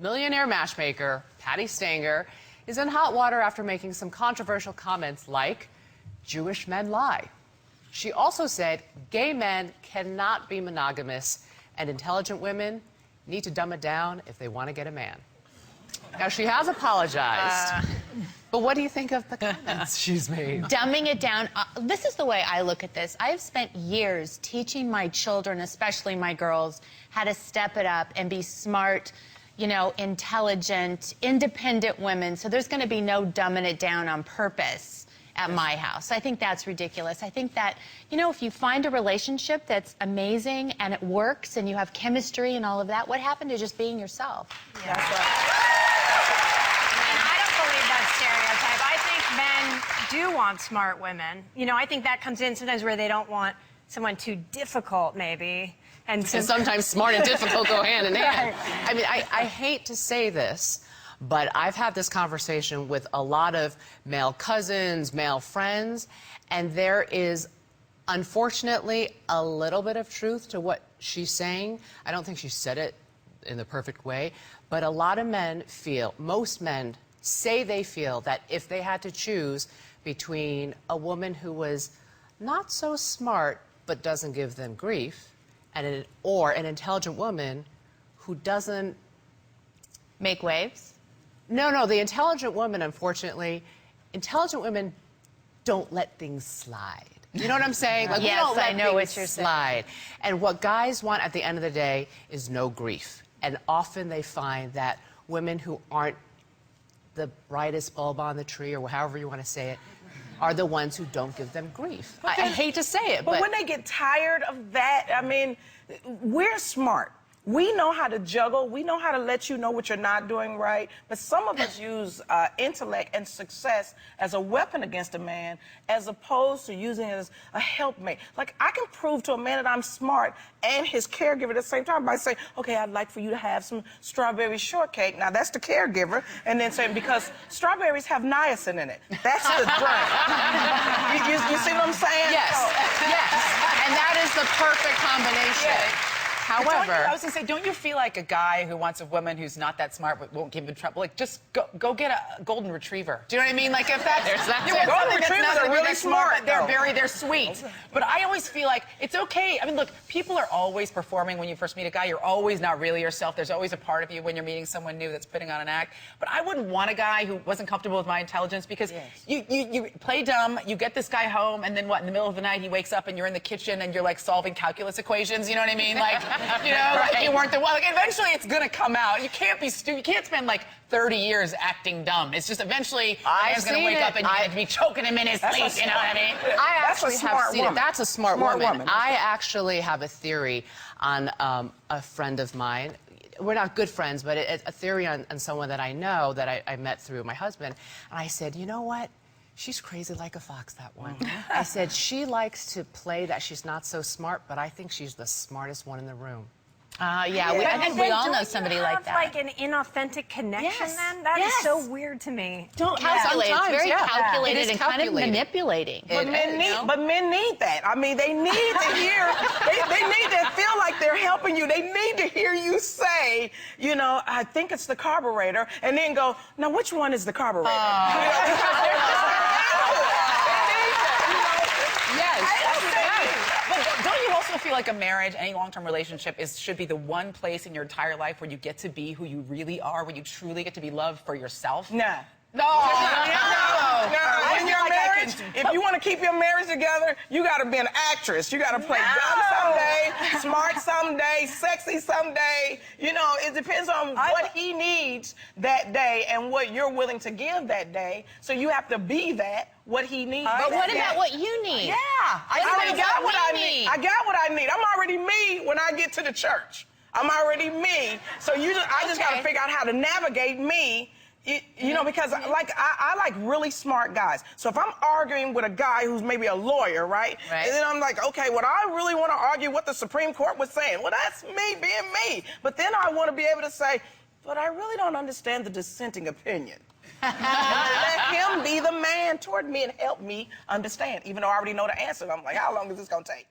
Millionaire Matchmaker, Patty Stanger, is in hot water after making some controversial comments like, Jewish men lie. She also said gay men cannot be monogamous and intelligent women need to dumb it down if they want to get a man. Now, she has apologized, but what do you think of the comments she's made? Dumbing it down. This is the way I look at this. I've spent years teaching my children, especially my girls, how to step it up and be smart, you know, intelligent, independent women. So there's going to be no dumbing it down on purpose at my house. I think that's ridiculous. I think that, you know, if you find a relationship that's amazing and it works and you have chemistry and all of that, what happened to just being yourself? Yeah. That's right. And I don't believe that stereotype. I think men do want smart women. You know, I think that comes in sometimes where they don't want someone too difficult, maybe. And sometimes smart and difficult go hand in hand. Right. I mean, I hate to say this, but I've had this conversation with a lot of male cousins, male friends, and there is, unfortunately, a little bit of truth to what she's saying. I don't think she said it in the perfect way, but a lot of men feel, most men say they feel that if they had to choose between a woman who was not so smart but doesn't give them grief, and or an intelligent woman who doesn't make waves. No, the intelligent woman, unfortunately, intelligent women don't let things slide. You know what I'm saying? Like, yes, we don't let I know things what you're slide. And what guys want at the end of the day is no grief. And often they find that women who aren't the brightest bulb on the tree, or however you want to say it, are the ones who don't give them grief. I hate to say it, but when they get tired of that, I mean, we're smart. We know how to juggle. We know how to let you know what you're not doing right. But some of us use intellect and success as a weapon against a man, as opposed to using it as a helpmate. Like, I can prove to a man that I'm smart and his caregiver at the same time by saying, okay, I'd like for you to have some strawberry shortcake. Now, that's the caregiver. And then saying, because strawberries have niacin in it. That's the drink. you see what I'm saying? Yes, yes. And that is the perfect combination. Yeah. However, I was going to say, don't you feel like a guy who wants a woman who's not that smart but won't give him trouble? Like, just go get a golden retriever. Do you know what I mean? Like, if that's... Golden retrievers are really smart, they're sweet. But I always feel like it's okay. I mean, look, people are always performing when you first meet a guy. You're always not really yourself. There's always a part of you when you're meeting someone new that's putting on an act. But I wouldn't want a guy who wasn't comfortable with my intelligence, because you play dumb, you get this guy home, and then what, in the middle of the night he wakes up and you're in the kitchen and you're like solving calculus equations, you know what I mean? Like, you know, like you weren't the one. Like, eventually it's gonna come out. You can't be stupid. You can't spend like 30 years acting dumb. It's just eventually a man's gonna wake up and you're gonna be choking him in his sleep. You know what I mean? I actually have seen it. That's a smart woman. I actually have a theory on a friend of mine. We're not good friends, but it's a theory on someone that I know that I met through my husband. And I said, you know what? She's crazy like a fox, that one. I said, she likes to play that she's not so smart, but I think she's the smartest one in the room. Yeah, I think we all know somebody like that. Like an inauthentic connection then? That is so weird to me. Calculated. It's very calculated and kind of manipulating. But men need that. I mean, they need to hear, they need to feel like they're helping you. They need to hear you say, you know, I think it's the carburetor, and then go, now which one is the carburetor? I feel like a marriage, any long-term relationship, should be the one place in your entire life where you get to be who you really are, where you truly get to be loved for yourself. Nah. No. In your marriage, if you want to keep your marriage together, you got to be an actress. You got to play dumb someday, smart someday, sexy someday. You know, it depends on what he needs that day and what you're willing to give that day. So you have to be that, what he needs. But what about what you need? Yeah, I already got what I need. I got what I need. I'm already me when I get to the church. I'm already me. So I just got to figure out how to navigate me. You know, because I like really smart guys. So if I'm arguing with a guy who's maybe a lawyer, right? And then I'm like, okay, what I really want to argue what the Supreme Court was saying. Well, that's me being me. But then I want to be able to say, but I really don't understand the dissenting opinion. Let him be the man toward me and help me understand, even though I already know the answer. I'm like, how long is this going to take?